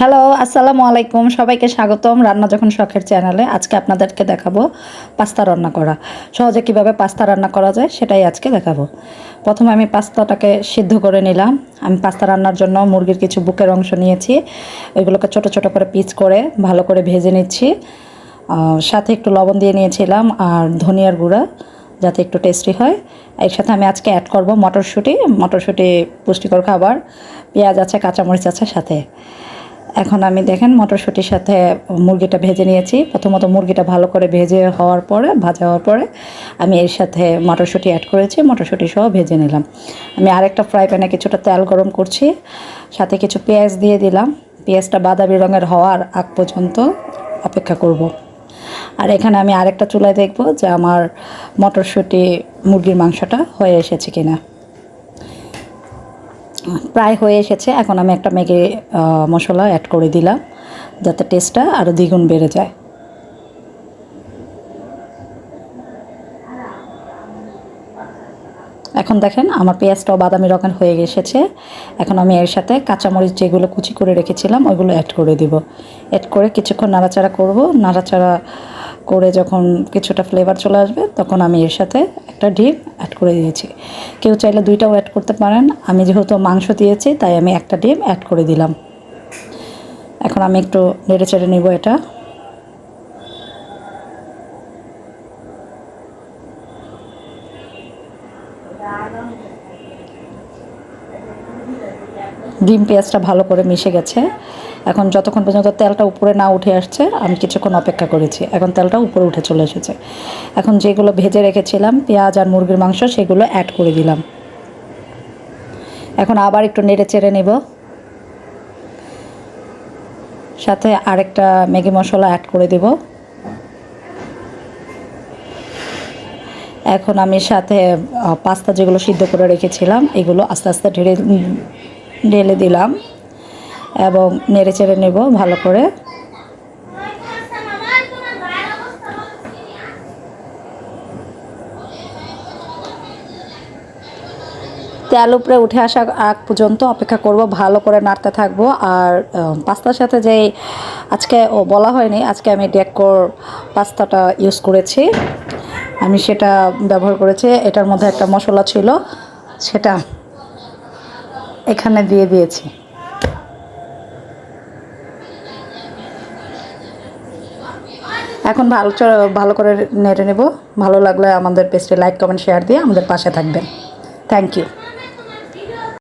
Hello, আসসালামু আলাইকুম। সবাইকে স্বাগতম রান্না যখন শখের চ্যানেলে। আজকে আপনাদেরকে দেখাবো পাস্তা রান্না করা। সহজে কিভাবে পাস্তা রান্না করা যায় সেটাই আজকে দেখাবো। প্রথমে আমি পাস্তাটাকে সিদ্ধ করে নিলাম। আমি পাস্তা রান্নার জন্য মুরগির কিছু বুকের অংশ নিয়েছি। ওইগুলোকে ছোট ছোট করে পিস করে ভালো করে ভেজে নিচ্ছি। সাথে একটু লবণ দিয়ে নিয়েছিলাম আর ধনিয়ার গুঁড়া, যাতে একটু টেস্টি হয়। এর সাথে আমি আজকে অ্যাড করব মটরশুঁটি পুষ্টিকর খাবার। পেঁয়াজ আছে, কাঁচামরিচ আছে সাথে। এখন আমি দেখেন মটরশুঁটির সাথে মুরগিটা ভেজে নিয়েছি। প্রথমত মুরগিটা ভালো করে ভাজা হওয়ার পরে আমি এর সাথে মটরশুঁটি অ্যাড করেছি, মটরশুঁটি সহ ভেজে নিলাম। আমি আরেকটা ফ্রাই প্যানে কিছুটা তেল গরম করছি, সাথে কিছু পেঁয়াজ দিয়ে দিলাম। পেঁয়াজটা বাদামি রঙের হওয়ার আগ পর্যন্ত অপেক্ষা করব। আর এখানে আমি আরেকটা চুলায় দেখব যে আমার মটরশুঁটি মুরগির মাংসটা হয়ে এসেছে কিনা। প্রায় হয়ে এসেছে। এখন আমি একটা ম্যাগি মশলা অ্যাড করে দিলাম, যাতে টেস্টটা আরও দ্বিগুণ বেড়ে যায়। এখন দেখেন আমার পেঁয়াজটাও বাদামি রঙের হয়ে এসেছে। এখন আমি এর সাথে কাঁচামরিচ যেগুলো কুচি করে রেখেছিলাম ওইগুলো অ্যাড করে দিব। অ্যাড করে কিছুক্ষণ নাড়াচাড়া করব। নাড়াচাড়া করে যখন কিছুটা ফ্লেভার চলে আসবে তখন আমি এর সাথে একটা ডিম অ্যাড করে দিয়েছি। কেউ চাইলে দুইটাও অ্যাড করতে পারেন। আমি যেহেতু মাংস দিয়েছি তাই আমি একটা ডিম অ্যাড করে দিলাম। এখন আমি একটু নেড়ে চেড়ে নেব এটা। ডিম পেঁয়াজটা ভালো করে মিশে গেছে। এখন যতক্ষণ পর্যন্ত তেলটা উপরে না উঠে আসছে আমি কিছুক্ষণ অপেক্ষা করেছি। এখন তেলটা উপরে উঠে চলে এসেছে। এখন যেগুলো ভেজে রেখেছিলাম পেঁয়াজ আর মুরগির মাংস সেগুলো অ্যাড করে দিলাম। এখন আবার একটু নেড়ে চেড়ে নেব। সাথে আরেকটা ম্যাগি মশলা অ্যাড করে দেব। এখন আমি সাথে পাস্তা যেগুলো সিদ্ধ করে রেখেছিলাম এগুলো আস্তে আস্তে ঢেলে দিলাম এবং নেড়ে চেড়ে নেব ভালো করে। তেল উপরে উঠে আসা আগ পর্যন্ত অপেক্ষা করব, ভালো করে নাড়তে থাকবো। আর পাস্তার সাথে যেই আজকে বলা হয়নি, আজকে আমি ডেকোর পাস্তাটা ইউজ করেছি। আমি সেটা ব্যবহার করেছি। এটার মধ্যে একটা মশলা ছিল, সেটা এখানে দিয়ে দিয়েছি। এখন ভালো করে নেড়ে নেব। ভালো লাগলে আমাদের পেজটি লাইক কমেন্ট শেয়ার দিয়ে আমাদের পাশে থাকবেন। Thank you.